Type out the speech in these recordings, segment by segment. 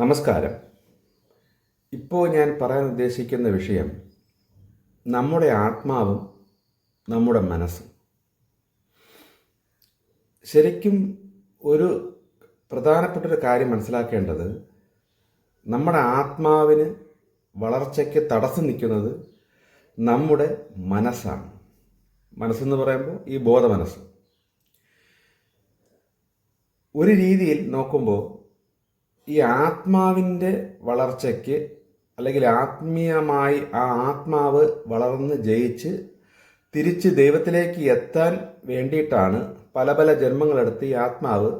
നമസ്കാരം. ഇപ്പോൾ ഞാൻ പറയാൻ ഉദ്ദേശിക്കുന്ന വിഷയം നമ്മുടെ ആത്മാവും നമ്മുടെ മനസ്സും. ശരിക്കും ഒരു പ്രധാനപ്പെട്ടൊരു കാര്യം മനസ്സിലാക്കേണ്ടത്, നമ്മുടെ ആത്മാവിന് വളർച്ചയ്ക്ക് തടസ്സം നിൽക്കുന്നത് നമ്മുടെ മനസ്സാണ്. മനസ്സെന്ന് പറയുമ്പോൾ ഈ ബോധമനസ്സ്. ഒരു രീതിയിൽ നോക്കുമ്പോൾ ഈ ആത്മാവിൻ്റെ വളർച്ചയ്ക്ക്, അല്ലെങ്കിൽ ആത്മീയമായി ആ ആത്മാവ് വളർന്ന് ജയിച്ച് തിരിച്ച് ദൈവത്തിലേക്ക് എത്താൻ വേണ്ടിയിട്ടാണ് പല പല ജന്മങ്ങളെടുത്ത് ഈ ആത്മാവ്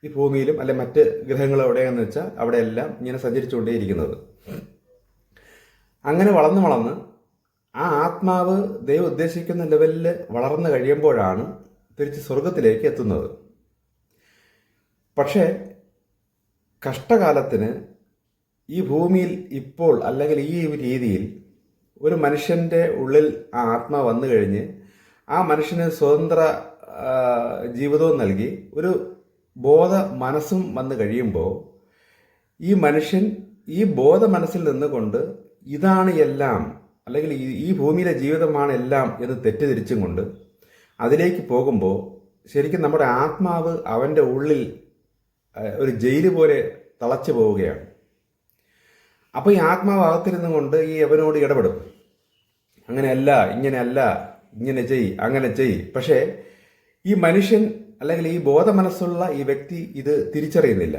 ഈ ഭൂമിയിലും അല്ലെ മറ്റ് ഗ്രഹങ്ങളും എവിടെയാണെന്ന് വെച്ചാൽ അവിടെയെല്ലാം ഇങ്ങനെ സഞ്ചരിച്ചുകൊണ്ടേയിരിക്കുന്നത്. അങ്ങനെ വളർന്ന് വളർന്ന് ആ ആത്മാവ് ദൈവം ഉദ്ദേശിക്കുന്ന ലെവലിൽ വളർന്നു കഴിയുമ്പോഴാണ് തിരിച്ച് സ്വർഗത്തിലേക്ക് എത്തുന്നത്. പക്ഷേ കഷ്ടകാലത്തിന് ഈ ഭൂമിയിൽ ഇപ്പോൾ, അല്ലെങ്കിൽ ഈ രീതിയിൽ ഒരു മനുഷ്യൻ്റെ ഉള്ളിൽ ആ ആത്മാവ് വന്നു കഴിഞ്ഞ് ആ മനുഷ്യന് സ്വതന്ത്ര ജീവിതവും നൽകി ഒരു ബോധ മനസ്സും വന്നു കഴിയുമ്പോൾ ഈ മനുഷ്യൻ ഈ ബോധ മനസ്സിൽ നിന്നുകൊണ്ട് ഇതാണ് എല്ലാം, അല്ലെങ്കിൽ ഈ ഭൂമിയിലെ ജീവിതമാണ് എല്ലാം എന്ന് തെറ്റിദ്ധരിച്ചും കൊണ്ട് അതിലേക്ക് പോകുമ്പോൾ ശരിക്കും നമ്മുടെ ആത്മാവ് അവൻ്റെ ഉള്ളിൽ ഒരു ജയില് പോലെ തളച്ചു പോവുകയാണ്. അപ്പോൾ ഈ ആത്മാവ് അകത്തിരുന്നു കൊണ്ട് ഈ അവനോട് ഇടപെടും. അങ്ങനെയല്ല, ഇങ്ങനെയല്ല, ഇങ്ങനെ ചെയ്, അങ്ങനെ ചെയ്. പക്ഷേ ഈ മനുഷ്യൻ, അല്ലെങ്കിൽ ഈ ബോധമനസ്സുള്ള ഈ വ്യക്തി ഇത് തിരിച്ചറിയുന്നില്ല.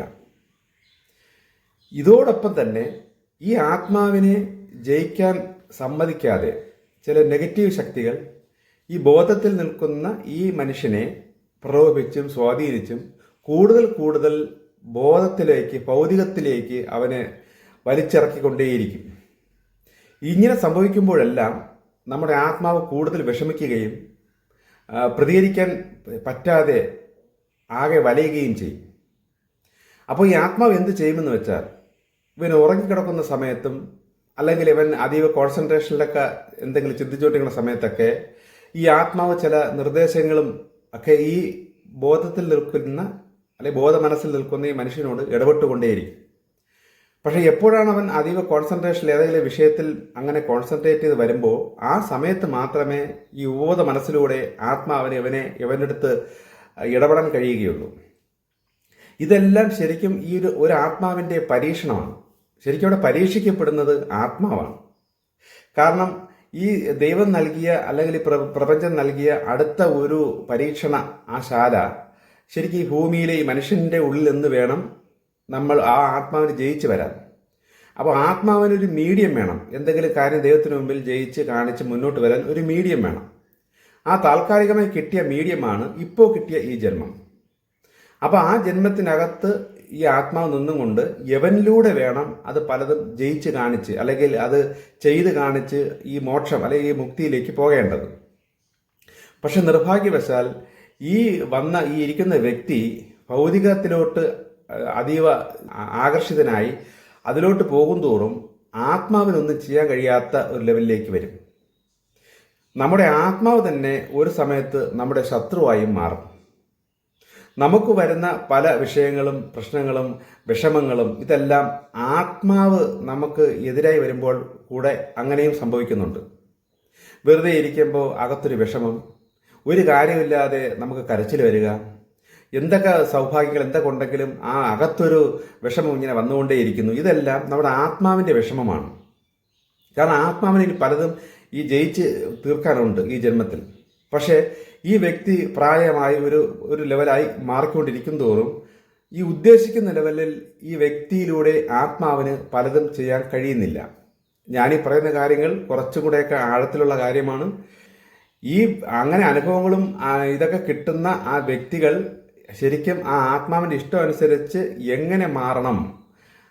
ഇതോടൊപ്പം തന്നെ ഈ ആത്മാവിനെ ജയിക്കാൻ സമ്മതിക്കാതെ ചില നെഗറ്റീവ് ശക്തികൾ ഈ ബോധത്തിൽ നിൽക്കുന്ന ഈ മനുഷ്യനെ പ്രലോഭിച്ചും സ്വാധീനിച്ചും കൂടുതൽ കൂടുതൽ ബോധത്തിലേക്ക്, ഭൗതികത്തിലേക്ക് അവനെ വലിച്ചിറക്കിക്കൊണ്ടേയിരിക്കും. ഇങ്ങനെ സംഭവിക്കുമ്പോഴെല്ലാം നമ്മുടെ ആത്മാവ് കൂടുതൽ വിഷമിക്കുകയും പ്രതികരിക്കാൻ പറ്റാതെ ആകെ വലയുകയും ചെയ്യും. അപ്പോൾ ഈ ആത്മാവ് എന്ത് ചെയ്യുമെന്ന് വെച്ചാൽ, ഇവൻ ഉറങ്ങിക്കിടക്കുന്ന സമയത്തും, അല്ലെങ്കിൽ ഇവൻ അതീവ കോൺസെൻട്രേഷനിലൊക്കെ എന്തെങ്കിലും ചിന്തിച്ചുകൊണ്ടിരിക്കുന്ന സമയത്തൊക്കെ ഈ ആത്മാവ് ചില നിർദ്ദേശങ്ങളും ഒക്കെ ഈ ബോധത്തിൽ നിൽക്കുന്ന, അല്ലെങ്കിൽ ബോധ മനസ്സിൽ നിൽക്കുന്ന ഈ മനുഷ്യനോട് ഇടപെട്ടുകൊണ്ടേയിരിക്കും. പക്ഷേ എപ്പോഴാണ് അവൻ അതീവ കോൺസെൻട്രേഷനിൽ ഏതെങ്കിലും വിഷയത്തിൽ അങ്ങനെ കോൺസെൻട്രേറ്റ് ചെയ്ത് വരുമ്പോൾ ആ സമയത്ത് മാത്രമേ ഈ ബോധ മനസ്സിലൂടെ ആത്മാവിനെ ഇവൻ്റെ അടുത്ത് ഇടപെടാൻ കഴിയുകയുള്ളൂ. ഇതെല്ലാം ശരിക്കും ഈ ഒരു ആത്മാവിൻ്റെ പരീക്ഷണമാണ്. ശരിക്കും അവിടെ പരീക്ഷിക്കപ്പെടുന്നത് ആത്മാവാണ്. കാരണം ഈ ദൈവം നൽകിയ, അല്ലെങ്കിൽ പ്രപഞ്ചം നൽകിയ അടുത്ത ഒരു പരീക്ഷണ ആ ശാല ശരിക്കും ഈ ഭൂമിയിലെ ഈ മനുഷ്യൻ്റെ ഉള്ളിൽ നിന്ന് വേണം നമ്മൾ ആ ആത്മാവിന് ജയിച്ച് വരാൻ. അപ്പോൾ ആത്മാവിനൊരു മീഡിയം വേണം. എന്തെങ്കിലും കാര്യം ദൈവത്തിന് മുമ്പിൽ ജയിച്ച് കാണിച്ച് മുന്നോട്ട് വരാൻ ഒരു മീഡിയം വേണം. ആ താൽക്കാലികമായി കിട്ടിയ മീഡിയമാണ് ഇപ്പോൾ കിട്ടിയ ഈ ജന്മം. അപ്പോൾ ആ ജന്മത്തിനകത്ത് ഈ ആത്മാവ് നിന്നും കൊണ്ട് യവനിലൂടെ വേണം അത് പലതും ജയിച്ച് കാണിച്ച്, അല്ലെങ്കിൽ അത് ചെയ്ത് കാണിച്ച് ഈ മോക്ഷം, അല്ലെങ്കിൽ ഈ മുക്തിയിലേക്ക് പോകേണ്ടത്. പക്ഷെ നിർഭാഗ്യവശാൽ ഈ ഇരിക്കുന്ന വ്യക്തി ഭൗതികത്തിലോട്ട് അതീവ ആകർഷിതനായി അതിലോട്ട് പോകും തോറും ആത്മാവിനൊന്നും ചെയ്യാൻ കഴിയാത്ത ഒരു ലെവലിലേക്ക് വരും. നമ്മുടെ ആത്മാവ് തന്നെ ഒരു സമയത്ത് നമ്മുടെ ശത്രുവായും മാറും. നമുക്ക് വരുന്ന പല വിഷയങ്ങളും, പ്രശ്നങ്ങളും, വിഷമങ്ങളും, ഇതെല്ലാം ആത്മാവ് നമുക്ക് എതിരായി വരുമ്പോൾ കൂടെ അങ്ങനെയും സംഭവിക്കുന്നുണ്ട്. വെറുതെ ഇരിക്കുമ്പോൾ അകത്തൊരു വിഷമം, ഒരു കാര്യമില്ലാതെ നമുക്ക് കരച്ചിൽ വരിക, എന്തൊക്കെ സൗഭാഗ്യങ്ങൾ എന്തൊക്കെ ഉണ്ടെങ്കിലും ആ അകത്തൊരു വിഷമം ഇങ്ങനെ വന്നുകൊണ്ടേയിരിക്കുന്നു. ഇതെല്ലാം നമ്മുടെ ആത്മാവിൻ്റെ വിഷമമാണ്. കാരണം ആത്മാവിന് ഇനി പലതും ഈ ജയിച്ച് തീർക്കാനുണ്ട് ഈ ജന്മത്തിൽ. പക്ഷേ ഈ വ്യക്തി പ്രായമായി ഒരു ലെവലായി മാറിക്കൊണ്ടിരിക്കും തോറും ഈ ഉദ്ദേശിക്കുന്ന ലെവലിൽ ഈ വ്യക്തിയിലൂടെ ആത്മാവിന് പലതും ചെയ്യാൻ കഴിയുന്നില്ല. ഞാനീ പറയുന്ന കാര്യങ്ങൾ കുറച്ചും കൂടെയൊക്കെ ആഴത്തിലുള്ള കാര്യമാണ്. ഈ അങ്ങനെ അനുഭവങ്ങളും ഇതൊക്കെ കിട്ടുന്ന ആ വ്യക്തികൾ ശരിക്കും ആ ആത്മാവിൻ്റെ ഇഷ്ടം അനുസരിച്ച് എങ്ങനെ മാറണം,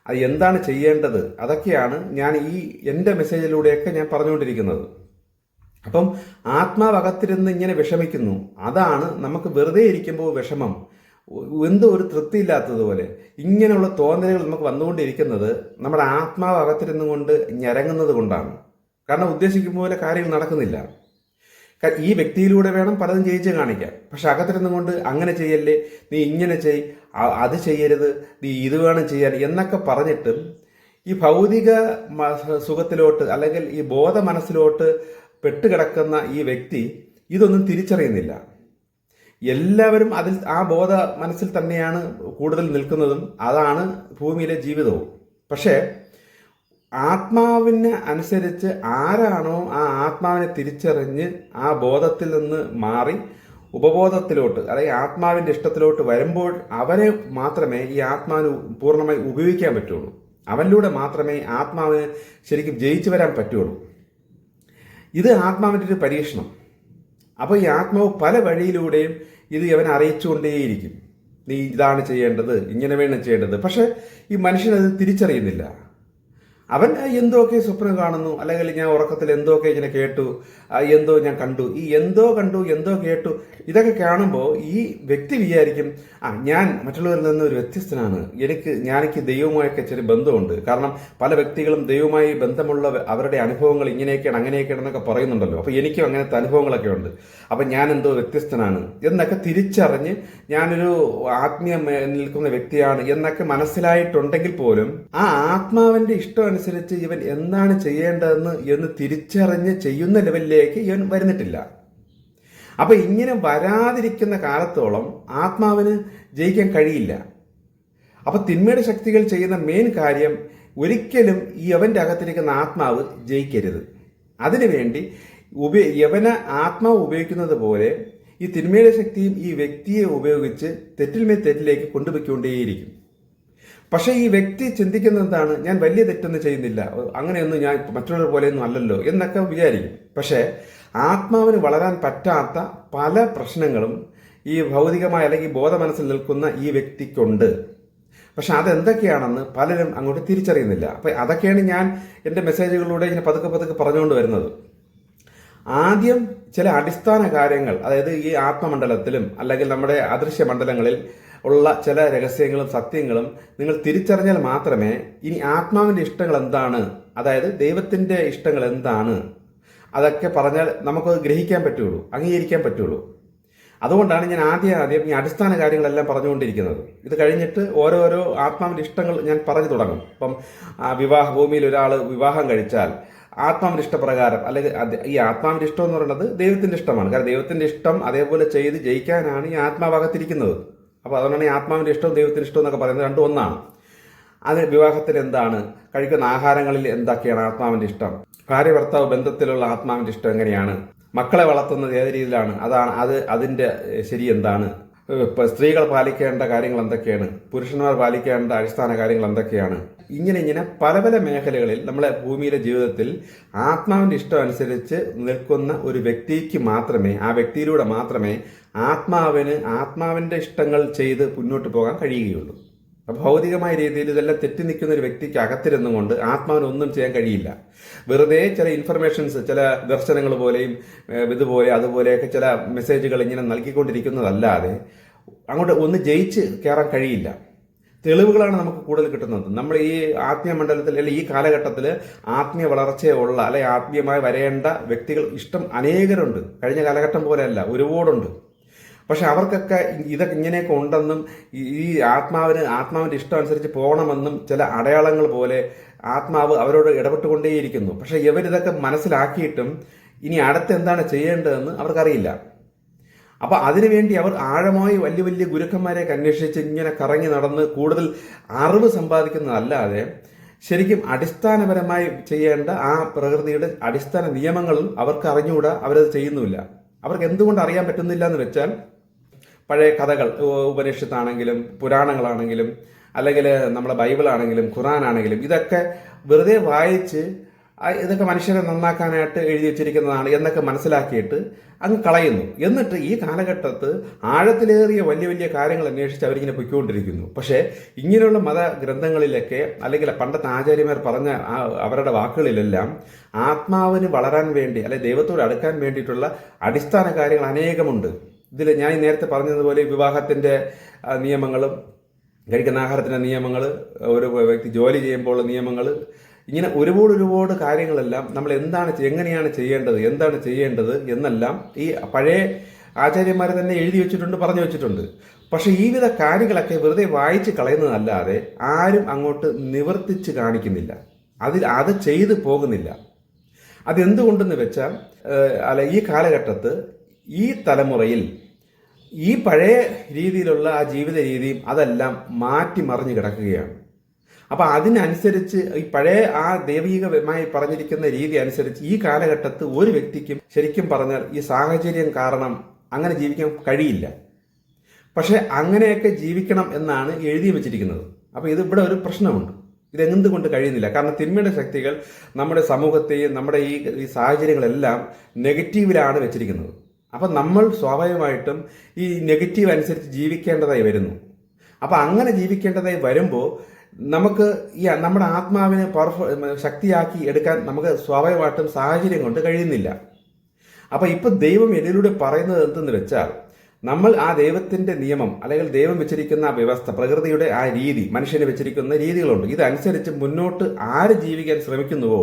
അത് എന്താണ് ചെയ്യേണ്ടത്, അതൊക്കെയാണ് ഞാൻ എൻ്റെ മെസ്സേജിലൂടെയൊക്കെ ഞാൻ പറഞ്ഞുകൊണ്ടിരിക്കുന്നത്. അപ്പം ആത്മാവകത്തിരുന്ന് ഇങ്ങനെ വിഷമിക്കുന്നു. അതാണ് നമുക്ക് വെറുതെ ഇരിക്കുമ്പോൾ വിഷമം, എന്തോ ഒരു തൃപ്തിയില്ലാത്തതുപോലെ ഇങ്ങനെയുള്ള തോന്നലുകൾ നമുക്ക് വന്നുകൊണ്ടിരിക്കുന്നത് നമ്മുടെ ആത്മാവ് അകത്തിരുന്നു കൊണ്ട് ഞരങ്ങുന്നത് കൊണ്ടാണ്. കാരണം ഉദ്ദേശിക്കുന്ന പോലെ കാര്യങ്ങൾ നടക്കുന്നില്ല. ഈ വ്യക്തിയിലൂടെ വേണം പലതും ജയിച്ച് കാണിക്കാൻ. പക്ഷെ അകത്തിരുന്നും കൊണ്ട് അങ്ങനെ ചെയ്യല്ലേ, നീ ഇങ്ങനെ ചെയ്, അത് ചെയ്യരുത്, നീ ഇത് വേണം ചെയ്യാൻ എന്നൊക്കെ പറഞ്ഞിട്ടും ഈ ഭൗതിക സുഖത്തിലോട്ട് അല്ലെങ്കിൽ ഈ ബോധ മനസ്സിലോട്ട് പെട്ടുകിടക്കുന്ന ഈ വ്യക്തി ഇതൊന്നും തിരിച്ചറിയുന്നില്ല. എല്ലാവരും അതിൽ ആ ബോധ മനസ്സിൽ തന്നെയാണ് കൂടുതൽ നിൽക്കുന്നതും, അതാണ് ഭൂമിയിലെ ജീവിതവും. പക്ഷേ ആത്മാവിനെ അനുസരിച്ച് ആരാണോ ആ ആത്മാവിനെ തിരിച്ചറിഞ്ഞ് ആ ബോധത്തിൽ നിന്ന് മാറി ഉപബോധത്തിലോട്ട് അല്ലെങ്കിൽ ആത്മാവിൻ്റെ ഇഷ്ടത്തിലോട്ട് വരുമ്പോൾ അവരെ മാത്രമേ ഈ ആത്മാവിന് പൂർണ്ണമായി ഉപയോഗിക്കാൻ പറ്റുള്ളൂ. അവനിലൂടെ മാത്രമേ ആത്മാവിന് ശരിക്കും ജയിച്ചു വരാൻ പറ്റുള്ളൂ. ഇത് ആത്മാവിൻ്റെ ഒരു പരീക്ഷണം. അപ്പോൾ ഈ ആത്മാവ് പല വഴിയിലൂടെയും ഇത് അവനെ അറിയിച്ചുകൊണ്ടേയിരിക്കും. നീ ഇതാണ് ചെയ്യേണ്ടത്, ഇങ്ങനെ വേണം ചെയ്യേണ്ടത്. പക്ഷെ ഈ മനുഷ്യനത് തിരിച്ചറിയുന്നില്ല. അവൻ എന്തൊക്കെ സ്വപ്നം കാണുന്നു, അല്ലെങ്കിൽ ഞാൻ ഉറക്കത്തിൽ എന്തൊക്കെ ഇങ്ങനെ കേട്ടു, എന്തോ ഞാൻ കണ്ടു, ഈ എന്തോ കണ്ടു എന്തോ കേട്ടു ഇതൊക്കെ കാണുമ്പോൾ ഈ വ്യക്തി വിചാരിക്കും, ഞാൻ മറ്റുള്ളവരിൽ നിന്ന് ഒരു വ്യത്യസ്തനാണ്, ഞാനെനിക്ക് ദൈവവുമായൊക്കെ ചെറിയ ബന്ധമുണ്ട്. കാരണം പല വ്യക്തികളും ദൈവവുമായി ബന്ധമുള്ള അവരുടെ അനുഭവങ്ങൾ ഇങ്ങനെയൊക്കെയാണ് അങ്ങനെയൊക്കെയാണ് എന്നൊക്കെ പറയുന്നുണ്ടല്ലോ. അപ്പോൾ എനിക്കും അങ്ങനത്തെ അനുഭവങ്ങളൊക്കെ ഉണ്ട്. അപ്പം ഞാൻ എന്തോ വ്യത്യസ്തനാണ് എന്നൊക്കെ തിരിച്ചറിഞ്ഞ് ഞാനൊരു ആത്മീയ നിൽക്കുന്ന വ്യക്തിയാണ് എന്നൊക്കെ മനസ്സിലായിട്ടുണ്ടെങ്കിൽ പോലും ആ ആത്മാവിന്റെ ഇഷ്ടം അനുസരിച്ച് ഇവൻ എന്താണ് ചെയ്യേണ്ടതെന്ന് തിരിച്ചറിഞ്ഞ് ചെയ്യുന്ന ലെവലിലേക്ക് ഇവൻ വരുന്നിട്ടില്ല. അപ്പൊ ഇങ്ങനെ വരാതിരിക്കുന്ന കാലത്തോളം ആത്മാവിന് ജയിക്കാൻ കഴിയില്ല. അപ്പൊ തിന്മയുടെ ശക്തികൾ ചെയ്യുന്ന മെയിൻ കാര്യം ഒരിക്കലും ഈ യവന്റെ അകത്തിരിക്കുന്ന ആത്മാവ് ജയിക്കരുത്. അതിനുവേണ്ടി യവന ആത്മാവ് ഉപയോഗിക്കുന്നത് പോലെ ഈ തിന്മയുടെ ശക്തിയും ഈ വ്യക്തിയെ ഉപയോഗിച്ച് തെറ്റിൽമേൽ തെറ്റിലേക്ക് കൊണ്ടുപോയിക്കൊണ്ടേയിരിക്കും. പക്ഷേ ഈ വ്യക്തി ചിന്തിക്കുന്നത് എന്താണ്, ഞാൻ വലിയ തെറ്റൊന്നും ചെയ്യുന്നില്ല, അങ്ങനെയൊന്നും ഞാൻ മറ്റുള്ളവർ പോലെയൊന്നും അല്ലല്ലോ എന്നൊക്കെ വിചാരിക്കും. പക്ഷേ ആത്മാവിന് വളരാൻ പറ്റാത്ത പല പ്രശ്നങ്ങളും ഈ ഭൗതികമായ അല്ലെങ്കിൽ ബോധ മനസ്സിൽ നിൽക്കുന്ന ഈ വ്യക്തിക്കുണ്ട്. പക്ഷെ അതെന്തൊക്കെയാണെന്ന് പലരും അങ്ങോട്ട് തിരിച്ചറിയുന്നില്ല. അപ്പം അതൊക്കെയാണ് ഞാൻ എൻ്റെ മെസ്സേജുകളിലൂടെ ഇങ്ങനെ പതുക്കെ പതുക്കെ പറഞ്ഞുകൊണ്ട് വരുന്നത്. ആദ്യം ചില അടിസ്ഥാന കാര്യങ്ങൾ, അതായത് ഈ ആത്മമണ്ഡലത്തിലും അല്ലെങ്കിൽ നമ്മുടെ അദൃശ്യ മണ്ഡലങ്ങളിൽ ഉള്ള ചില രഹസ്യങ്ങളും സത്യങ്ങളും നിങ്ങൾ തിരിച്ചറിഞ്ഞാൽ മാത്രമേ ഇനി ആത്മാവിന്റെ ഇഷ്ടങ്ങൾ എന്താണ്, അതായത് ദൈവത്തിന്റെ ഇഷ്ടങ്ങൾ എന്താണ്, അതൊക്കെ പറഞ്ഞാൽ നമുക്ക് ഗ്രഹിക്കാൻ പറ്റുള്ളൂ, അംഗീകരിക്കാൻ പറ്റുള്ളൂ. അതുകൊണ്ടാണ് ഞാൻ ആദ്യം ഈ അടിസ്ഥാന കാര്യങ്ങളെല്ലാം പറഞ്ഞുകൊണ്ടിരിക്കുന്നത്. ഇത് കഴിഞ്ഞിട്ട് ഓരോരോ ആത്മാവിന്റെ ഇഷ്ടങ്ങൾ ഞാൻ പറഞ്ഞു തുടങ്ങും. ഇപ്പം ഭൂമിയിൽ ഒരാൾ വിവാഹം കഴിച്ചാൽ ആത്മാവിന്റെ ഇഷ്ടപ്രകാരം, അല്ലെങ്കിൽ ഈ ആത്മാവിന്റെ ഇഷ്ടം എന്ന് പറയുന്നത് ദൈവത്തിന്റെ ഇഷ്ടമാണ്. കാരണം ദൈവത്തിന്റെ ഇഷ്ടം അതേപോലെ ചെയ്ത് ജയിക്കാനാണ് ഈ ആത്മാഭാഗത്തിരിക്കുന്നത്. അപ്പോൾ അതുകൊണ്ടാണ് ഈ ആത്മാവിന്റെ ഇഷ്ടവും ദൈവത്തിന്റെ ഇഷ്ടം എന്നൊക്കെ പറയുന്നത് രണ്ടും ഒന്നാണ്. അത് വിവാഹത്തിൽ എന്താണ്, കഴിക്കുന്ന ആഹാരങ്ങളിൽ എന്തൊക്കെയാണ് ആത്മാവിന്റെ ഇഷ്ടം, ഭാര്യ ഭർത്താവ് ബന്ധത്തിലുള്ള ആത്മാവിന്റെ ഇഷ്ടം എങ്ങനെയാണ്, മക്കളെ വളർത്തുന്നത് ഏത് രീതിയിലാണ്, അതിന്റെ ശരി എന്താണ്, സ്ത്രീകൾ പാലിക്കേണ്ട കാര്യങ്ങൾ എന്തൊക്കെയാണ്, പുരുഷന്മാർ പാലിക്കേണ്ട അടിസ്ഥാന കാര്യങ്ങൾ എന്തൊക്കെയാണ്, ഇങ്ങനെ പല പല മേഖലകളിൽ നമ്മളെ ഭൂമിയിലെ ജീവിതത്തിൽ ആത്മാവിന്റെ ഇഷ്ടം അനുസരിച്ച് നിൽക്കുന്ന ഒരു വ്യക്തിക്ക് മാത്രമേ, ആ വ്യക്തിയിലൂടെ മാത്രമേ ആത്മാവിന്റെ ഇഷ്ടങ്ങൾ ചെയ്ത് മുന്നോട്ട് പോകാൻ കഴിയുകയുള്ളൂ. ഭൗതികമായ രീതിയിൽ ഇതെല്ലാം തെറ്റി നിൽക്കുന്ന ഒരു വ്യക്തിക്ക് അകത്തിരുന്നും കൊണ്ട് ആത്മാവിന് ഒന്നും ചെയ്യാൻ കഴിയില്ല. വെറുതെ ചില ഇൻഫർമേഷൻസ്, ചില ദർശനങ്ങൾ പോലെയും ഇതുപോലെ അതുപോലെയൊക്കെ ചില മെസ്സേജുകൾ ഇങ്ങനെ നൽകിക്കൊണ്ടിരിക്കുന്നതല്ലാതെ അങ്ങോട്ട് ഒന്ന് ജയിച്ച് കയറാൻ കഴിയില്ല. തെളിവുകളാണ് നമുക്ക് കൂടുതൽ കിട്ടുന്നത്. നമ്മൾ ഈ ആത്മീയ മണ്ഡലത്തിൽ അല്ലെങ്കിൽ ഈ കാലഘട്ടത്തിൽ ആത്മീയ വളർച്ചയുള്ള അല്ലെങ്കിൽ ആത്മീയമായി വരേണ്ട വ്യക്തികൾ ഇഷ്ടം അനേകരുണ്ട്. കഴിഞ്ഞ കാലഘട്ടം പോലെയല്ല, ഒരുപാടുണ്ട്. പക്ഷെ അവർക്കൊക്കെ ഇതൊക്കെ ഇങ്ങനെയൊക്കെ ഉണ്ടെന്നും ഈ ആത്മാവിന്റെ ഇഷ്ടം അനുസരിച്ച് പോകണമെന്നും ചില അടയാളങ്ങൾ പോലെ ആത്മാവ് അവരോട് ഇടപെട്ടുകൊണ്ടേയിരിക്കുന്നു. പക്ഷെ ഇവരിതൊക്കെ മനസ്സിലാക്കിയിട്ടും ഇനി അടുത്ത് എന്താണ് ചെയ്യേണ്ടതെന്ന് അവർക്കറിയില്ല. അപ്പൊ അതിനുവേണ്ടി അവർ ആഴമായി വലിയ വലിയ ഗുരുക്കന്മാരെയൊക്കെ അന്വേഷിച്ച് ഇങ്ങനെ കറങ്ങി നടന്ന് കൂടുതൽ അറിവ് സമ്പാദിക്കുന്നതല്ലാതെ ശരിക്കും അടിസ്ഥാനപരമായി ചെയ്യേണ്ട ആ പ്രകൃതിയുടെ അടിസ്ഥാന നിയമങ്ങളും അവർക്ക് അറിഞ്ഞുകൂടാ, അവരത് ചെയ്യുന്നുമില്ല. അവർക്ക് എന്തുകൊണ്ട് അറിയാൻ പറ്റുന്നില്ല എന്ന് വെച്ചാൽ പഴയ കഥകൾ, ഉപനിഷത്താണെങ്കിലും പുരാണങ്ങളാണെങ്കിലും അല്ലെങ്കിൽ നമ്മളെ ബൈബിളാണെങ്കിലും ഖുറാനാണെങ്കിലും ഇതൊക്കെ വെറുതെ വായിച്ച് ഇതൊക്കെ മനുഷ്യരെ നന്നാക്കാനായിട്ട് എഴുതി വെച്ചിരിക്കുന്നതാണ് എന്നൊക്കെ മനസ്സിലാക്കിയിട്ട് അങ്ങ് കളയുന്നു. എന്നിട്ട് ഈ കാലഘട്ടത്ത് ആഴത്തിലേറിയ വലിയ വലിയ കാര്യങ്ങൾ അന്വേഷിച്ച് അവരിങ്ങനെ പൊയ്ക്കൊണ്ടിരിക്കുന്നു. പക്ഷേ ഇങ്ങനെയുള്ള മതഗ്രന്ഥങ്ങളിലൊക്കെ അല്ലെങ്കിൽ പണ്ടത്തെ ആചാര്യന്മാർ പറഞ്ഞ അവരുടെ വാക്കുകളിലെല്ലാം ആത്മാവിന് വളരാൻ വേണ്ടി അല്ലെങ്കിൽ ദൈവത്തോട് അടുക്കാൻ വേണ്ടിയിട്ടുള്ള അടിസ്ഥാന കാര്യങ്ങൾ അനേകമുണ്ട്. ഇതിൽ ഞാൻ നേരത്തെ പറഞ്ഞതുപോലെ വിവാഹത്തിന്റെ നിയമങ്ങളും കഴിക്കുന്ന ആഹാരത്തിന്റെ നിയമങ്ങൾ, ഒരു വ്യക്തി ജോലി ചെയ്യുമ്പോൾ നിയമങ്ങൾ, ഇങ്ങനെ ഒരുപാട് കാര്യങ്ങളെല്ലാം നമ്മൾ എങ്ങനെയാണ് ചെയ്യേണ്ടത് എന്നെല്ലാം ഈ പഴയ ആചാര്യന്മാർ തന്നെ എഴുതി വെച്ചിട്ടുണ്ട്, പറഞ്ഞു വെച്ചിട്ടുണ്ട്. പക്ഷെ ഈ വിധ കാര്യങ്ങളൊക്കെ വെറുതെ വായിച്ച് കളയുന്നതല്ലാതെ ആരും അങ്ങോട്ട് നിവർത്തിച്ച് കാണിക്കുന്നില്ല, അത് ചെയ്തു പോകുന്നില്ല. അതെന്തുകൊണ്ടെന്ന് വെച്ചാൽ ഈ കാലഘട്ടത്ത് ഈ തലമുറയിൽ ഈ പഴയ രീതിയിലുള്ള ആ ജീവിത രീതിയും അതെല്ലാം മാറ്റിമറിഞ്ഞു കിടക്കുകയാണ്. അപ്പൊ അതിനനുസരിച്ച് ഈ പഴയ ആ ദൈവികമായി പറഞ്ഞിരിക്കുന്ന രീതി അനുസരിച്ച് ഈ കാലഘട്ടത്ത് ഒരു വ്യക്തിക്കും ശരിക്കും പറഞ്ഞാൽ ഈ സാഹചര്യം കാരണം അങ്ങനെ ജീവിക്കാൻ കഴിയില്ല. പക്ഷെ അങ്ങനെയൊക്കെ ജീവിക്കണം എന്നാണ് എഴുതി വെച്ചിരിക്കുന്നത്. അപ്പൊ ഇവിടെ ഒരു പ്രശ്നമുണ്ട്. ഇതെന്തുകൊണ്ട് കഴിയുന്നില്ല? കാരണം തിന്മയുടെ ശക്തികൾ നമ്മുടെ സമൂഹത്തെയും നമ്മുടെ ഈ സാഹചര്യങ്ങളെല്ലാം നെഗറ്റീവിലാണ് വെച്ചിരിക്കുന്നത്. അപ്പം നമ്മൾ സ്വാഭാവികമായിട്ടും ഈ നെഗറ്റീവ് അനുസരിച്ച് ജീവിക്കേണ്ടതായി വരുന്നു. അപ്പം അങ്ങനെ ജീവിക്കേണ്ടതായി വരുമ്പോൾ നമുക്ക് നമ്മുടെ ആത്മാവിനെ ശക്തിയാക്കി എടുക്കാൻ നമുക്ക് സ്വാഭാവികമായിട്ടും സാഹചര്യം കൊണ്ട് കഴിയുന്നില്ല. അപ്പം ഇപ്പം ദൈവം എന്നിലൂടെ പറയുന്നത് എന്തെന്ന് വെച്ചാൽ, നമ്മൾ ആ ദൈവത്തിന്റെ നിയമം അല്ലെങ്കിൽ ദൈവം വെച്ചിരിക്കുന്ന ആ വ്യവസ്ഥ, പ്രകൃതിയുടെ ആ രീതി, മനുഷ്യന് വെച്ചിരിക്കുന്ന രീതികളുണ്ട്. ഇതനുസരിച്ച് മുന്നോട്ട് ആര് ജീവിക്കാൻ ശ്രമിക്കുന്നുവോ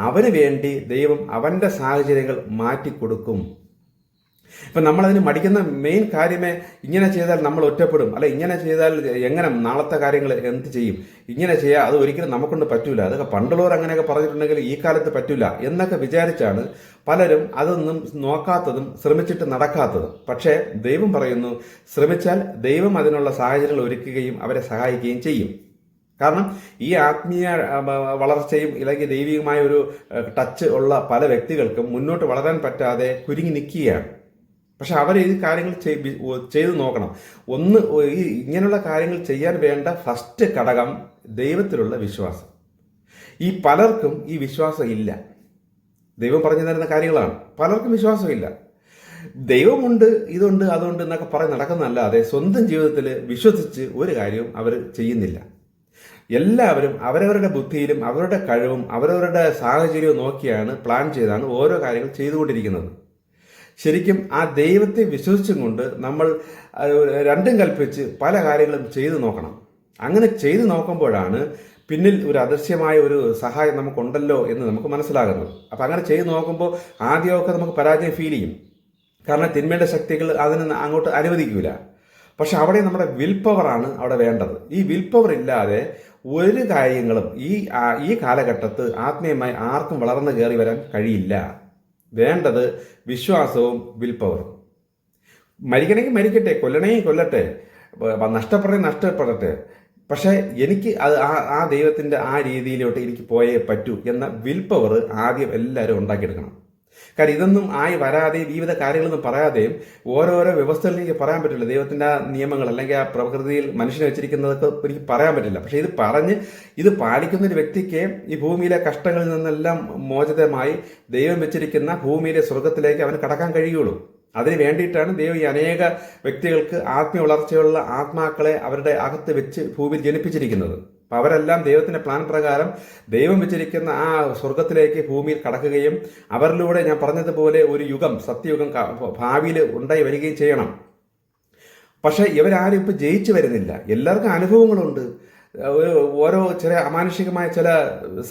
അവന് വേണ്ടി ദൈവം അവന്റെ സാഹചര്യങ്ങൾ മാറ്റിക്കൊടുക്കും. ഇപ്പൊ നമ്മളതിന് മടിക്കുന്ന മെയിൻ കാര്യമേ, ഇങ്ങനെ ചെയ്താൽ നമ്മൾ ഒറ്റപ്പെടും, അല്ല ഇങ്ങനെ ചെയ്താൽ എങ്ങനെ നാളത്തെ കാര്യങ്ങൾ എന്ത് ചെയ്യും, ഇങ്ങനെ ചെയ്യാം, അത് ഒരിക്കലും നമുക്കൊണ്ട് പറ്റൂല, അതൊക്കെ പണ്ടുള്ളവർ അങ്ങനെയൊക്കെ പറഞ്ഞിട്ടുണ്ടെങ്കിൽ ഈ കാലത്ത് പറ്റൂല എന്നൊക്കെ വിചാരിച്ചാണ് പലരും അതൊന്നും നോക്കാത്തതും ശ്രമിച്ചിട്ട് നടക്കാത്തതും. പക്ഷേ ദൈവം പറയുന്നു, ശ്രമിച്ചാൽ ദൈവം അതിനുള്ള സാഹചര്യങ്ങൾ ഒരുക്കുകയും അവരെ സഹായിക്കുകയും ചെയ്യും. കാരണം ഈ ആത്മീയ വളർച്ചയും അല്ലെങ്കിൽ ദൈവികമായ ഒരു ടച്ച് ഉള്ള പല വ്യക്തികൾക്കും മുന്നോട്ട് വളരാൻ പറ്റാതെ കുരുങ്ങി നിൽക്കുകയാണ്. പക്ഷെ അവർ ഈ കാര്യങ്ങൾ ചെയ്തു നോക്കണം. ഇങ്ങനെയുള്ള കാര്യങ്ങൾ ചെയ്യാൻ വേണ്ട ഫസ്റ്റ് ഘടകം ദൈവത്തിലുള്ള വിശ്വാസം. ഈ പലർക്കും ഈ വിശ്വാസം ഇല്ല. ദൈവം പറഞ്ഞു തരുന്ന കാര്യങ്ങളാണ്, പലർക്കും വിശ്വാസമില്ല. ദൈവമുണ്ട്, ഇതുണ്ട്, അതുണ്ട് എന്നൊക്കെ പറഞ്ഞ് നടക്കുന്നതല്ലാതെ സ്വന്തം ജീവിതത്തിൽ വിശ്വസിച്ച് ഒരു കാര്യവും അവർ ചെയ്യുന്നില്ല. എല്ലാവരും അവരവരുടെ ബുദ്ധിയിലും അവരുടെ കഴിവും അവരവരുടെ സാഹചര്യവും നോക്കിയാണ് പ്ലാൻ ചെയ്താണ് ഓരോ കാര്യങ്ങൾ ചെയ്തുകൊണ്ടിരിക്കുന്നത്. ശരിക്കും ആ ദൈവത്തെ വിശ്വസിച്ചും കൊണ്ട് നമ്മൾ രണ്ടും കൽപ്പിച്ച് പല കാര്യങ്ങളും ചെയ്തു നോക്കണം. അങ്ങനെ ചെയ്തു നോക്കുമ്പോഴാണ് പിന്നിൽ ഒരു അദൃശ്യമായ ഒരു സഹായം നമുക്കുണ്ടല്ലോ എന്ന് നമുക്ക് മനസ്സിലാകുന്നത്. അപ്പം അങ്ങനെ ചെയ്തു നോക്കുമ്പോൾ ആദ്യമൊക്കെ നമുക്ക് പരാജയം ഫീൽ ചെയ്യും. കാരണം തിന്മയുടെ ശക്തികൾ അതിന് അങ്ങോട്ട് അനുവദിക്കില്ല. പക്ഷെ അവിടെ നമ്മുടെ വിൽ പവറാണ് അവിടെ വേണ്ടത്. ഈ വിൽ പവർ ഇല്ലാതെ ഒരു കാര്യങ്ങളും ഈ കാലഘട്ടത്ത് ആത്മീയമായി ആർക്കും വളർന്നു കയറി വരാൻ കഴിയില്ല. വേണ്ടത് വിശ്വാസവും വിൽ പവറും. മരിക്കണമെങ്കിൽ മരിക്കട്ടെ, കൊല്ലണമെങ്കിൽ കൊല്ലട്ടെ, നഷ്ടപ്പെടട്ടെ, പക്ഷെ എനിക്ക് ആ ദൈവത്തിന്റെ ആ രീതിയിലോട്ട് എനിക്ക് പോയേ പറ്റൂ എന്ന വിൽ പവർ ആദ്യം എല്ലാവരും ഉണ്ടാക്കിയെടുക്കണം. കാരണം ഇതൊന്നും ആയി വരാതെയും ഈ വിധ കാര്യങ്ങളൊന്നും പറയാതെയും ഓരോരോ വ്യവസ്ഥകളിലേക്ക് പറയാൻ പറ്റില്ല. ദൈവത്തിന്റെ ആ നിയമങ്ങൾ അല്ലെങ്കിൽ ആ പ്രകൃതിയിൽ മനുഷ്യനെ വെച്ചിരിക്കുന്നതൊക്കെ എനിക്ക് പറയാൻ പറ്റില്ല. പക്ഷെ ഇത് പാലിക്കുന്ന ഒരു വ്യക്തിക്ക് ഈ ഭൂമിയിലെ കഷ്ടങ്ങളിൽ നിന്നെല്ലാം മോചിതമായി ദൈവം വെച്ചിരിക്കുന്ന ഭൂമിയിലെ സ്വർഗത്തിലേക്ക് അവന് കടക്കാൻ കഴിയുള്ളൂ. അതിന് വേണ്ടിയിട്ടാണ് ദൈവം ഈ അനേക വ്യക്തികൾക്ക് ആത്മീയ വളർച്ചയുള്ള ആത്മാക്കളെ അവരുടെ അകത്ത് വെച്ച് ഭൂമിയിൽ ജനിപ്പിച്ചിരിക്കുന്നത്. അപ്പം അവരെല്ലാം ദൈവത്തിന്റെ പ്ലാൻ പ്രകാരം ദൈവം വെച്ചിരിക്കുന്ന ആ സ്വർഗത്തിലേക്ക് ഭൂമിയിൽ കടക്കുകയും അവരിലൂടെ ഞാൻ പറഞ്ഞതുപോലെ ഒരു യുഗം, സത്യയുഗം ഭാവിയിൽ ഉണ്ടായി വരികയും ചെയ്യണം. പക്ഷെ ഇവരാരും ഇപ്പം ജയിച്ചു വരുന്നില്ല. എല്ലാവർക്കും അനുഭവങ്ങളുണ്ട്. ഓരോ ചില അമാനുഷികമായ ചില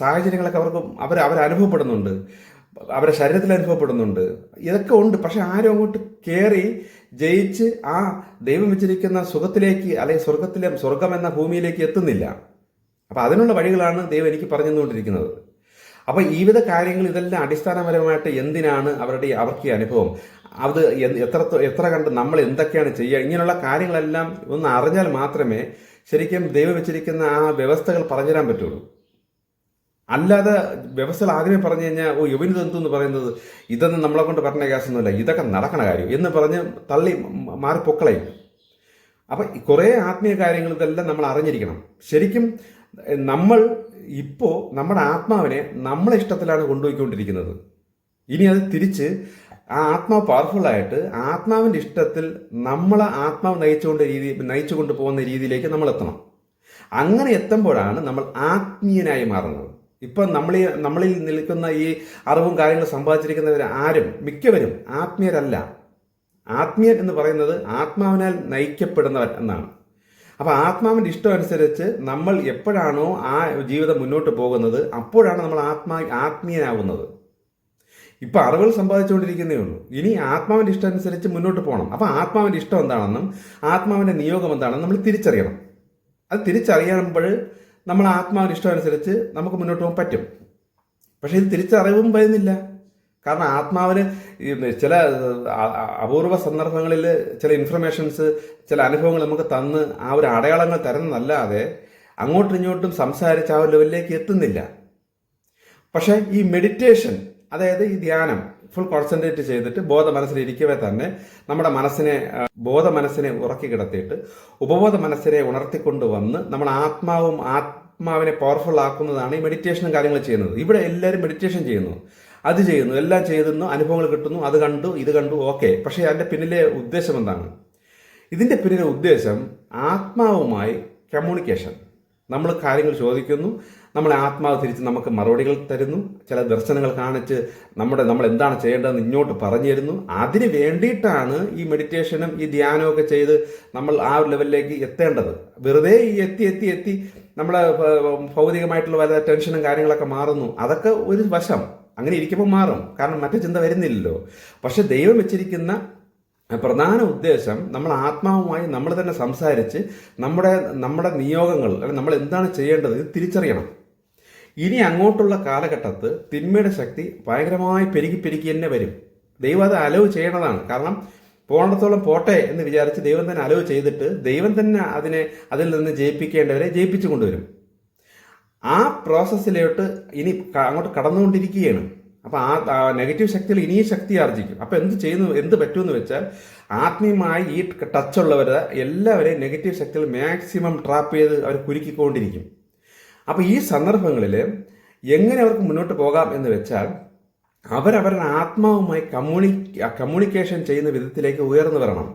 സാഹചര്യങ്ങളൊക്കെ അവർ അനുഭവപ്പെടുന്നുണ്ട്, അവരുടെ ശരീരത്തിൽ അനുഭവപ്പെടുന്നുണ്ട്. ഇതൊക്കെ ഉണ്ട്. പക്ഷെ ആരും അങ്ങോട്ട് കയറി ജയിച്ച് ആ ദൈവം വെച്ചിരിക്കുന്ന സുഖത്തിലേക്ക് അല്ലെങ്കിൽ സ്വർഗം എന്ന ഭൂമിയിലേക്ക് എത്തുന്നില്ല. അപ്പൊ അതിനുള്ള വഴികളാണ് ദൈവം എനിക്ക് പറഞ്ഞു തന്നുകൊണ്ടിരിക്കുന്നത്. അപ്പൊ ഈ വിധ കാര്യങ്ങൾ ഇതെല്ലാം അടിസ്ഥാനപരമായിട്ട് എന്തിനാണ് അവർക്ക് ഈ അനുഭവം, അത് എത്ര കണ്ട് നമ്മൾ എന്തൊക്കെയാണ് ചെയ്യുക, ഇങ്ങനെയുള്ള കാര്യങ്ങളെല്ലാം ഒന്ന് അറിഞ്ഞാൽ മാത്രമേ ശരിക്കും ദൈവം വെച്ചിരിക്കുന്ന ആ വ്യവസ്ഥകൾ പറഞ്ഞുതരാൻ പറ്റുള്ളൂ. അല്ലാതെ വ്യവസ്ഥകൾ ആദ്യമേ പറഞ്ഞു കഴിഞ്ഞാൽ യുവനിത് എന്തെന്ന് പറയുന്നത്, ഇതൊന്നും നമ്മളെ കൊണ്ട് പറഞ്ഞ കേസൊന്നുമില്ല, ഇതൊക്കെ നടക്കണ കാര്യം എന്ന് പറഞ്ഞ് തള്ളി മാറിപ്പൊക്കളയും. അപ്പം കുറേ ആത്മീയ കാര്യങ്ങൾ ഇതെല്ലാം നമ്മൾ അറിഞ്ഞിരിക്കണം. ശരിക്കും നമ്മൾ ഇപ്പോൾ നമ്മുടെ ആത്മാവിനെ നമ്മളെ ഇഷ്ടത്തിലാണ് കൊണ്ടുപോയിക്കൊണ്ടിരിക്കുന്നത്. ഇനി അത് തിരിച്ച് ആ ആത്മാവ് പവർഫുള്ളായിട്ട് ആത്മാവിൻ്റെ ഇഷ്ടത്തിൽ നമ്മളെ ആത്മാവ് നയിച്ചു കൊണ്ടുപോകുന്ന രീതിയിലേക്ക് നമ്മൾ എത്തണം. അങ്ങനെ എത്തുമ്പോഴാണ് നമ്മൾ ആത്മീയനായി മാറുന്നത്. ഇപ്പം നമ്മളിൽ നിൽക്കുന്ന ഈ അറിവും കാര്യങ്ങളും സമ്പാദിച്ചിരിക്കുന്നവർ മിക്കവരും ആത്മീയരല്ല. ആത്മീയൻ എന്ന് പറയുന്നത് ആത്മാവിനാൽ നയിക്കപ്പെടുന്നവർ എന്നാണ്. അപ്പോൾ ആത്മാവിൻ്റെ ഇഷ്ടം അനുസരിച്ച് നമ്മൾ എപ്പോഴാണോ ആ ജീവിതം മുന്നോട്ട് പോകുന്നത് അപ്പോഴാണ് നമ്മൾ ആത്മീയനാകുന്നത്. ഇപ്പം അറിവുകൾ സമ്പാദിച്ചുകൊണ്ടിരിക്കുന്നേ ഉള്ളൂ. ഇനി ആത്മാവിൻ്റെ ഇഷ്ടം അനുസരിച്ച് മുന്നോട്ട് പോകണം. അപ്പോൾ ആത്മാവിൻ്റെ ഇഷ്ടം എന്താണെന്നും ആത്മാവിൻ്റെ നിയോഗം എന്താണെന്നും നമ്മൾ തിരിച്ചറിയണം. അത് തിരിച്ചറിയുമ്പോൾ നമ്മൾ ആത്മാവിൻ്റെ ഇഷ്ടം അനുസരിച്ച് നമുക്ക് മുന്നോട്ട് പോകാൻ പറ്റും. പക്ഷേ ഇത് തിരിച്ചറിവും വരുന്നില്ല. കാരണം ആത്മാവിന് ചില അപൂർവ സന്ദർഭങ്ങളിൽ ചില ഇൻഫർമേഷൻസ്, ചില അനുഭവങ്ങൾ നമുക്ക് തന്ന് ആ ഒരു അടയാളങ്ങൾ തരുന്നതല്ലാതെ അങ്ങോട്ടും ഇങ്ങോട്ടും സംസാരിച്ച് ആ ഒരു ലെവലിലേക്ക് എത്തുന്നില്ല. പക്ഷേ ഈ മെഡിറ്റേഷൻ, അതായത് ഈ ധ്യാനം ഫുൾ കോൺസെൻട്രേറ്റ് ചെയ്തിട്ട് ബോധ മനസ്സിലിരിക്കവേ തന്നെ നമ്മുടെ ബോധ മനസ്സിനെ ഉറക്കി കിടത്തിയിട്ട് ഉപബോധ മനസ്സിനെ ഉണർത്തിക്കൊണ്ടുവന്ന് നമ്മൾ ആത്മാവിനെ പവർഫുൾ ആക്കുന്നതാണ് ഈ മെഡിറ്റേഷനും കാര്യങ്ങൾ ചെയ്യുന്നത്. ഇവിടെ എല്ലാവരും മെഡിറ്റേഷൻ ചെയ്യുന്നു, അത് ചെയ്യുന്നു, എല്ലാം ചെയ്യുന്നു, അനുഭവങ്ങൾ കിട്ടുന്നു, അത് കണ്ടു, ഇത് കണ്ടു, ഓക്കെ. പക്ഷേ അതിൻ്റെ പിന്നിലെ ഉദ്ദേശം എന്താണ്? ഇതിൻ്റെ പിന്നിലെ ഉദ്ദേശം ആത്മാവുമായി കമ്മ്യൂണിക്കേഷൻ. നമ്മൾ കാര്യങ്ങൾ ചോദിക്കുന്നു, നമ്മളെ ആത്മാവ് തിരിച്ച് നമുക്ക് മറുപടികൾ തരുന്നു, ചില ദർശനങ്ങൾ കാണിച്ച് നമ്മൾ എന്താണ് ചെയ്യേണ്ടതെന്ന് ഇങ്ങോട്ട് പറഞ്ഞു തരുന്നു. അതിന് വേണ്ടിയിട്ടാണ് ഈ മെഡിറ്റേഷനും ഈ ധ്യാനവും ഒക്കെ ചെയ്ത് നമ്മൾ ആ ഒരു ലെവലിലേക്ക് എത്തേണ്ടത്. വെറുതെ ഈ എത്തി നമ്മളെ ഭൗതികമായിട്ടുള്ള പല ടെൻഷനും കാര്യങ്ങളൊക്കെ മാറുന്നു. അതൊക്കെ ഒരു വശം, അങ്ങനെ ഇരിക്കുമ്പോൾ മാറും, കാരണം മറ്റു ചിന്ത വരുന്നില്ലല്ലോ. പക്ഷെ ദൈവം വെച്ചിരിക്കുന്ന പ്രധാന ഉദ്ദേശം നമ്മൾ ആത്മാവുമായി നമ്മൾ തന്നെ സംസാരിച്ച് നമ്മുടെ നിയോഗങ്ങൾ, അല്ലെങ്കിൽ നമ്മൾ എന്താണ് ചെയ്യേണ്ടത് ഇത് തിരിച്ചറിയണം. ഇനി അങ്ങോട്ടുള്ള കാലഘട്ടത്ത് തിന്മയുടെ ശക്തി ഭയങ്കരമായി പെരുകി തന്നെ വരും. ദൈവം അത് അലവ് ചെയ്യണതാണ്. കാരണം പോകണത്തോളം പോട്ടെ എന്ന് വിചാരിച്ച് ദൈവം തന്നെ അലവ് ചെയ്തിട്ട് ദൈവം തന്നെ അതിൽ നിന്ന് ജയിപ്പിക്കേണ്ടവരെ ജയിപ്പിച്ചു കൊണ്ടുവരും. ആ പ്രോസസ്സിലോട്ട് ഇനി അങ്ങോട്ട് കടന്നുകൊണ്ടിരിക്കുകയാണ്. അപ്പം ആ നെഗറ്റീവ് ശക്തിയിൽ ഇനിയും ശക്തി ആർജിക്കും. അപ്പം എന്ത് പറ്റുമെന്ന് വെച്ചാൽ ആത്മീയമായി ഈ ടച്ചുള്ളവരെ എല്ലാവരെയും നെഗറ്റീവ് ശക്തിയിൽ മാക്സിമം ട്രാപ്പ് ചെയ്ത് അവർ കുരുക്കിക്കൊണ്ടിരിക്കും. അപ്പം ഈ സന്ദർഭങ്ങളിൽ എങ്ങനെ അവർക്ക് മുന്നോട്ട് പോകാം എന്ന് വെച്ചാൽ അവരവരുടെ ആത്മാവുമായി കമ്മ്യൂണിക്കേഷൻ ചെയ്യുന്ന വിധത്തിലേക്ക് ഉയർന്നു വരണം.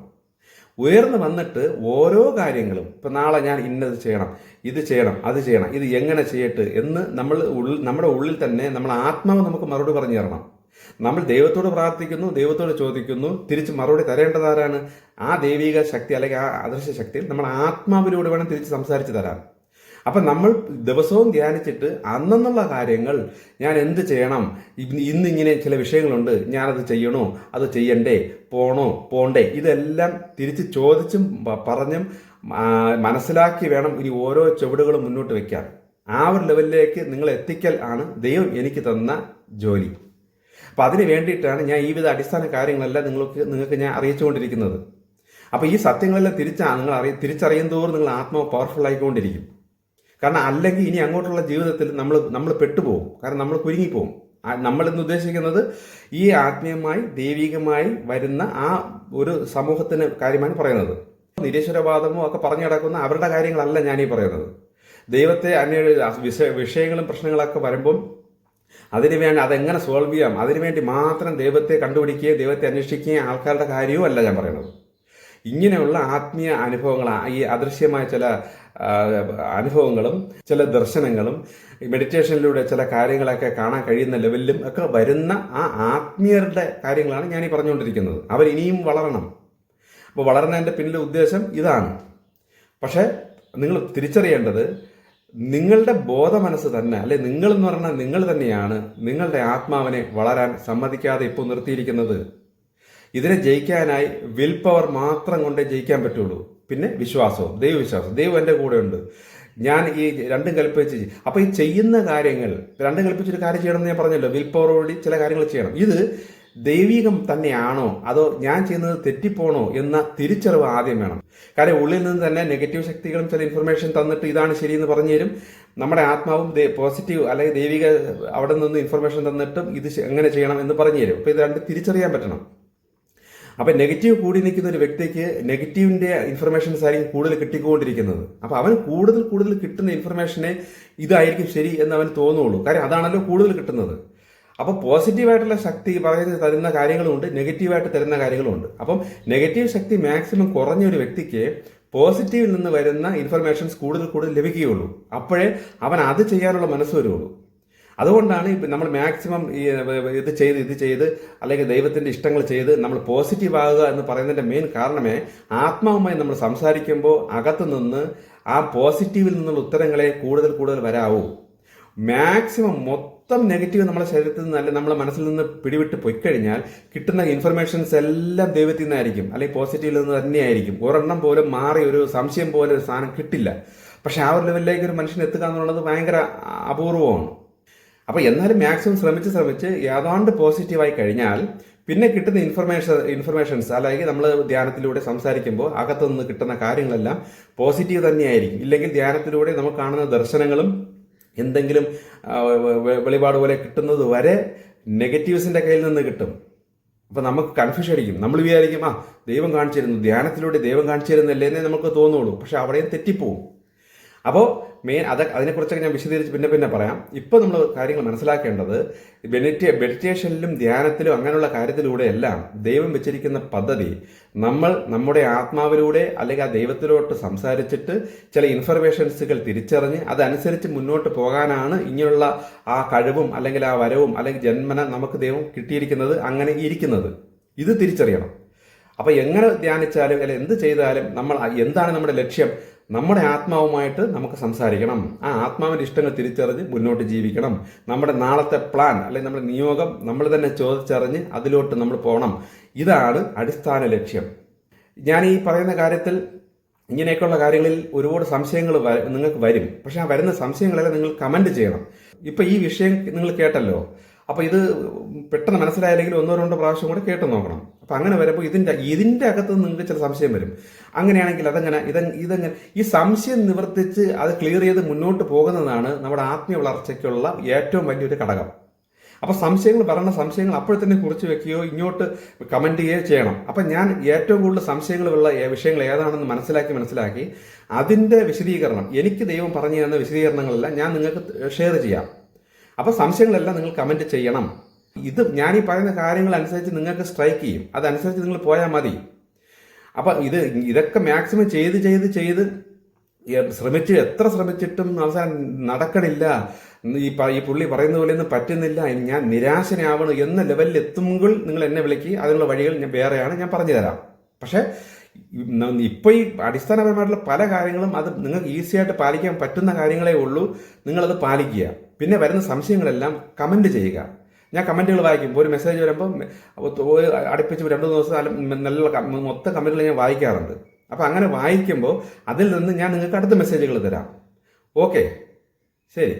ഉയർന്നു വന്നിട്ട് ഓരോ കാര്യങ്ങളും, ഇപ്പം നാളെ ഞാൻ ഇന്നത് ചെയ്യണം, ഇത് ചെയ്യണം, അത് ചെയ്യണം, ഇത് എങ്ങനെ ചെയ്യട്ടെ എന്ന് നമ്മുടെ ഉള്ളിൽ തന്നെ നമ്മൾ ആത്മാവ് നമുക്ക് മറുപടി പറഞ്ഞു തരണം. നമ്മൾ ദൈവത്തോട് പ്രാർത്ഥിക്കുന്നു, ദൈവത്തോട് ചോദിക്കുന്നു, തിരിച്ച് മറുപടി തരേണ്ടതാരാണ്? ആ ദൈവിക ശക്തി അല്ലെങ്കിൽ ആ അദൃശ്യ ശക്തി നമ്മൾ ആത്മാവിലൂടെ വേണം തിരിച്ച് സംസാരിച്ച് തരാൻ. അപ്പം നമ്മൾ ദിവസവും ധ്യാനിച്ചിട്ട് അന്നുള്ള കാര്യങ്ങൾ, ഞാൻ എന്ത് ചെയ്യണം, ഇന്നിങ്ങനെ ചില വിഷയങ്ങളുണ്ട്, ഞാനത് ചെയ്യണോ, അത് ചെയ്യണ്ടേ, പോണ്ടേ, ഇതെല്ലാം തിരിച്ച് ചോദിച്ചും പറഞ്ഞും മനസ്സിലാക്കി വേണം ഇനി ഓരോ ചുവടുകളും മുന്നോട്ട് വയ്ക്കാൻ. ആ ഒരു ലെവലിലേക്ക് നിങ്ങൾ എത്തിക്കൽ ആണ് ദൈവം എനിക്ക് തന്ന ജോലി. അപ്പം അതിന് വേണ്ടിയിട്ടാണ് ഞാൻ ഈ വിധ അടിസ്ഥാന കാര്യങ്ങളെല്ലാം നിങ്ങൾക്ക് ഞാൻ അറിയിച്ചുകൊണ്ടിരിക്കുന്നത്. അപ്പോൾ ഈ സത്യങ്ങളെല്ലാം തിരിച്ചറിയും തോറും നിങ്ങൾ ആത്മാവ് പവർഫുൾ ആയിക്കൊണ്ടിരിക്കും. കാരണം അല്ലെങ്കിൽ ഇനി അങ്ങോട്ടുള്ള ജീവിതത്തിൽ നമ്മൾ പെട്ടുപോകും. കാരണം നമ്മൾ കുരുങ്ങിപ്പോവും. നമ്മളെന്ന് ഉദ്ദേശിക്കുന്നത് ഈ ആത്മീയമായി ദൈവികമായി വരുന്ന ആ ഒരു സമൂഹത്തിന് കാര്യമാണ് പറയുന്നത്. നിരീശ്വരവാദമോ ഒക്കെ പറഞ്ഞു കിടക്കുന്ന അവരുടെ കാര്യങ്ങളല്ല ഞാനീ പറയുന്നത്. ദൈവത്തെ വിഷയങ്ങളും പ്രശ്നങ്ങളൊക്കെ വരുമ്പം അതിനുവേണ്ടി അതെങ്ങനെ സോൾവ് ചെയ്യാം, അതിനുവേണ്ടി മാത്രം ദൈവത്തെ കണ്ടുപിടിക്കുകയും ദൈവത്തെ അന്വേഷിക്കുകയും ആൾക്കാരുടെ കാര്യവും അല്ല ഞാൻ പറയുന്നത്. ഇങ്ങനെയുള്ള ആത്മീയ അനുഭവങ്ങൾ, ഈ അദൃശ്യമായ ചില അനുഭവങ്ങളും ചില ദർശനങ്ങളും മെഡിറ്റേഷനിലൂടെ ചില കാര്യങ്ങളൊക്കെ കാണാൻ കഴിയുന്ന ലെവലിലും ഒക്കെ വരുന്ന ആ ആത്മീയരുടെ കാര്യങ്ങളാണ് ഞാനീ പറഞ്ഞുകൊണ്ടിരിക്കുന്നത്. അവരിനിയും വളരണം. അപ്പോൾ വളർന്നതിൻ്റെ പിന്നിലെ ഉദ്ദേശം ഇതാണ്. പക്ഷേ നിങ്ങൾ തിരിച്ചറിയേണ്ടത് നിങ്ങളുടെ ബോധമനസ്സ് തന്നെ, അല്ലെ നിങ്ങളെന്ന് പറഞ്ഞാൽ നിങ്ങൾ തന്നെയാണ് നിങ്ങളുടെ ആത്മാവിനെ വളരാൻ സമ്മതിക്കാതെ ഇപ്പോൾ നിർത്തിയിരിക്കുന്നത്. ഇതിനെ ജയിക്കാനായി വിൽ പവർ മാത്രം കൊണ്ടേ ജയിക്കാൻ പറ്റുള്ളൂ. പിന്നെ വിശ്വാസവും, ദൈവവിശ്വാസം, ദൈവം എൻ്റെ കൂടെ ഉണ്ട്, ഞാൻ ഈ രണ്ടും കൽപ്പിച്ച്. അപ്പോൾ ഈ ചെയ്യുന്ന കാര്യങ്ങൾ രണ്ടും കൽപ്പിച്ചൊരു കാര്യം ചെയ്യണമെന്ന് ഞാൻ പറഞ്ഞല്ലോ, വിൽ പവറോടി ചില കാര്യങ്ങൾ ചെയ്യണം. ഇത് ദൈവികം തന്നെയാണോ അതോ ഞാൻ ചെയ്യുന്നത് തെറ്റിപ്പോണോ എന്ന തിരിച്ചറിവ് ആദ്യം വേണം. കാര്യം ഉള്ളിൽ നിന്ന് തന്നെ നെഗറ്റീവ് ശക്തികളും ചില ഇൻഫർമേഷൻ തന്നിട്ട് ഇതാണ് ശരിയെന്ന് പറഞ്ഞു തരും. നമ്മുടെ ആത്മാവും പോസിറ്റീവ് അല്ലെങ്കിൽ ദൈവിക അവിടെ നിന്ന് ഇൻഫർമേഷൻ തന്നിട്ടും ഇത് എങ്ങനെ ചെയ്യണം എന്ന് പറഞ്ഞു തരും. അപ്പോൾ ഇത് രണ്ട് തിരിച്ചറിയാൻ പറ്റണം. അപ്പം നെഗറ്റീവ് കൂടി നിൽക്കുന്ന ഒരു വ്യക്തിക്ക് നെഗറ്റീവിൻ്റെ ഇൻഫർമേഷൻസ് ആയിരിക്കും കൂടുതൽ കിട്ടിക്കൊണ്ടിരിക്കുന്നത്. അപ്പോൾ അവന് കൂടുതൽ കിട്ടുന്ന ഇൻഫർമേഷനെ ഇതായിരിക്കും ശരി എന്ന് അവന് തോന്നുള്ളൂ. കാര്യം അതാണല്ലോ കൂടുതൽ കിട്ടുന്നത്. അപ്പോൾ പോസിറ്റീവായിട്ടുള്ള ശക്തി പറയുന്നത് തരുന്ന കാര്യങ്ങളുമുണ്ട്, നെഗറ്റീവായിട്ട് തരുന്ന കാര്യങ്ങളുമുണ്ട്. അപ്പം നെഗറ്റീവ് ശക്തി മാക്സിമം കുറഞ്ഞ ഒരു വ്യക്തിക്ക് പോസിറ്റീവിൽ നിന്ന് വരുന്ന ഇൻഫർമേഷൻസ് കൂടുതൽ ലഭിക്കുകയുള്ളൂ. അപ്പോഴേ അവൻ അത് ചെയ്യാനുള്ള മനസ്സ് വരുള്ളൂ. അതുകൊണ്ടാണ് ഇപ്പം നമ്മൾ മാക്സിമം ഇത് ചെയ്ത് അല്ലെങ്കിൽ ദൈവത്തിന്റെ ഇഷ്ടങ്ങൾ ചെയ്ത് നമ്മൾ പോസിറ്റീവ് ആകുക എന്ന് പറയുന്നതിന്റെ മെയിൻ കാരണമേ ആത്മാവുമായി നമ്മൾ സംസാരിക്കുമ്പോൾ അകത്തു നിന്ന് ആ പോസിറ്റീവിൽ നിന്നുള്ള ഉത്തരങ്ങളെ കൂടുതൽ കൂടുതൽ വരാവൂ. മാക്സിമം മൊത്തം നെഗറ്റീവ് നമ്മുടെ ശരീരത്തിൽ നിന്ന് അല്ലെങ്കിൽ നമ്മുടെ മനസ്സിൽ നിന്ന് പിടിവിട്ട് പൊയ്ക്കഴിഞ്ഞാൽ കിട്ടുന്ന ഇൻഫർമേഷൻസ് എല്ലാം ദൈവത്തിൽ നിന്നായിരിക്കും, അല്ലെങ്കിൽ പോസിറ്റീവിൽ നിന്ന് തന്നെയായിരിക്കും. ഒരെണ്ണം പോലും മാറി ഒരു സംശയം പോലെ ഒരു സാധനം കിട്ടില്ല. പക്ഷെ ആ ഒരു ലെവലിലേക്ക് ഒരു മനുഷ്യൻ എത്തുക എന്നുള്ളത് ഭയങ്കര അപൂർവമാണ്. അപ്പോൾ എന്നാലും മാക്സിമം ശ്രമിച്ച് ഏതാണ്ട് പോസിറ്റീവായി കഴിഞ്ഞാൽ പിന്നെ കിട്ടുന്ന ഇൻഫർമേഷൻസ് അല്ലെങ്കിൽ നമ്മൾ ധ്യാനത്തിലൂടെ സംസാരിക്കുമ്പോൾ അകത്തുനിന്ന് കിട്ടുന്ന കാര്യങ്ങളെല്ലാം പോസിറ്റീവ് തന്നെയായിരിക്കും. ഇല്ലെങ്കിൽ ധ്യാനത്തിലൂടെ നമുക്ക് കാണുന്ന ദർശനങ്ങളും എന്തെങ്കിലും വെളിപാട് പോലെ കിട്ടുന്നത് വരെ നെഗറ്റീവ്സിന്റെ കയ്യിൽ നിന്ന് കിട്ടും. അപ്പൊ നമുക്ക് കൺഫ്യൂഷൻ അടിക്കും. നമ്മൾ വിചാരിക്കും ദൈവം കാണിച്ചിരുന്നു, ധ്യാനത്തിലൂടെ ദൈവം കാണിച്ചിരുന്നല്ലേ എന്നേ നമുക്ക് തോന്നുള്ളൂ. പക്ഷെ അവിടെയും തെറ്റിപ്പോവും. അപ്പോൾ അതിനെക്കുറിച്ചൊക്കെ ഞാൻ വിശദീകരിച്ച് പിന്നെ പറയാം. ഇപ്പോൾ നമ്മൾ കാര്യങ്ങൾ മനസ്സിലാക്കേണ്ടത് മെഡിറ്റേഷനിലും ധ്യാനത്തിലും അങ്ങനെയുള്ള കാര്യത്തിലൂടെയെല്ലാം ദൈവം വെച്ചിരിക്കുന്ന പദ്ധതി നമ്മൾ നമ്മുടെ ആത്മാവിലൂടെ അല്ലെങ്കിൽ ആ ദൈവത്തിലോട്ട് സംസാരിച്ചിട്ട് ചില ഇൻഫർമേഷൻസുകൾ തിരിച്ചറിഞ്ഞ് അതനുസരിച്ച് മുന്നോട്ട് പോകാനാണ് ഇങ്ങനെയുള്ള ആ കഴിവും അല്ലെങ്കിൽ ആ വരവും അല്ലെങ്കിൽ ജന്മന നമുക്ക് ദൈവം കിട്ടിയിരിക്കുന്നത്, അങ്ങനെ ഇരിക്കുന്നത്. ഇത് തിരിച്ചറിയണം. അപ്പൊ എങ്ങനെ ധ്യാനിച്ചാലും അല്ലെങ്കിൽ എന്ത് ചെയ്താലും നമ്മൾ എന്താണ് നമ്മുടെ ലക്ഷ്യം? നമ്മുടെ ആത്മാവുമായിട്ട് നമുക്ക് സംസാരിക്കണം. ആ ആത്മാവിന്റെ ഇഷ്ടങ്ങൾ തിരിച്ചറിഞ്ഞ് മുന്നോട്ട് ജീവിക്കണം. നമ്മുടെ നാളത്തെ പ്ലാൻ അല്ലെങ്കിൽ നമ്മുടെ നിയോഗം നമ്മൾ തന്നെ ചോദിച്ചറിഞ്ഞ് അതിലോട്ട് നമ്മൾ പോകണം. ഇതാണ് അടിസ്ഥാന ലക്ഷ്യം. ഞാൻ ഈ പറയുന്ന കാര്യത്തിൽ ഇങ്ങനെയൊക്കെയുള്ള കാര്യങ്ങളിൽ ഒരുപാട് സംശയങ്ങൾ നിങ്ങൾക്ക് വരും. പക്ഷെ ആ വരുന്ന സംശയങ്ങളെല്ലാം നിങ്ങൾ കമന്റ് ചെയ്യണം. ഇപ്പൊ ഈ വിഷയം നിങ്ങൾ കേട്ടല്ലോ. അപ്പൊ ഇത് പെട്ടെന്ന് മനസ്സിലായില്ലെങ്കിൽ 1-2 പ്രാവശ്യം കൂടെ കേട്ടു നോക്കണം. അപ്പൊ അങ്ങനെ വരുമ്പോൾ ഇതിന്റെ അകത്ത് നിങ്ങൾക്ക് ചില സംശയം വരും. അങ്ങനെയാണെങ്കിൽ ഇതെങ്ങനെ ഈ സംശയം നിവർത്തിച്ച് അത് ക്ലിയർ ചെയ്ത് മുന്നോട്ട് പോകുന്നതാണ് നമ്മുടെ ആത്മീയ വളർച്ചയ്ക്കുള്ള ഏറ്റവും വലിയൊരു ഘടകം. അപ്പൊ പറയുന്ന സംശയങ്ങൾ അപ്പോഴത്തന്നെ കുറിച്ച് വെക്കുകയോ ഇങ്ങോട്ട് കമന്റ് ചെയ്യുകയോ ചെയ്യണം. അപ്പൊ ഞാൻ ഏറ്റവും കൂടുതൽ സംശയങ്ങളുള്ള വിഷയങ്ങൾ ഏതാണെന്ന് മനസ്സിലാക്കി അതിന്റെ വിശദീകരണം, എനിക്ക് ദൈവം പറഞ്ഞു തന്ന വിശദീകരണങ്ങളെല്ലാം ഞാൻ നിങ്ങൾക്ക് ഷെയർ ചെയ്യാം. അപ്പൊ സംശയങ്ങളെല്ലാം നിങ്ങൾ കമന്റ് ചെയ്യണം. ഇത് ഞാൻ ഈ പറയുന്ന കാര്യങ്ങൾ അനുസരിച്ച് നിങ്ങൾക്ക് സ്ട്രൈക്ക് ചെയ്യും. അതനുസരിച്ച് നിങ്ങൾ പോയാൽ മതി. അപ്പൊ ഇതൊക്കെ മാക്സിമം ചെയ്ത് എത്ര ശ്രമിച്ചിട്ടും അവസാനം നടക്കണില്ല, ഈ പുള്ളി പറയുന്ന പോലെ ഒന്നും പറ്റുന്നില്ല, ഞാൻ നിരാശനാവണം എന്ന ലെവലിൽ എത്തുമ്പോൾ നിങ്ങൾ എന്നെ വിളിക്കുക. അതിനുള്ള വഴികൾ ഞാൻ പറഞ്ഞു തരാം. പക്ഷെ ഇപ്പൊ ഈ അടിസ്ഥാനപരമായിട്ടുള്ള പല കാര്യങ്ങളും അത് നിങ്ങൾക്ക് ഈസി ആയിട്ട് പാലിക്കാൻ പറ്റുന്ന കാര്യങ്ങളേ ഉള്ളൂ. നിങ്ങളത് പാലിക്കുക. പിന്നെ വരുന്ന സംശയങ്ങളെല്ലാം കമന്റ് ചെയ്യുക. ഞാൻ കമന്റുകൾ വായിക്കും. ഒരു മെസ്സേജ് വരുമ്പോൾ അടുപ്പിച്ച് 2 ദിവസം നല്ല മൊത്തം കമന്റുകൾ ഞാൻ വായിക്കാറുണ്ട്. അപ്പൊ അങ്ങനെ വായിക്കുമ്പോൾ അതിൽ നിന്ന് ഞാൻ നിങ്ങൾക്ക് അടുത്ത മെസ്സേജുകൾ തരാം. ഓക്കെ, ശരി.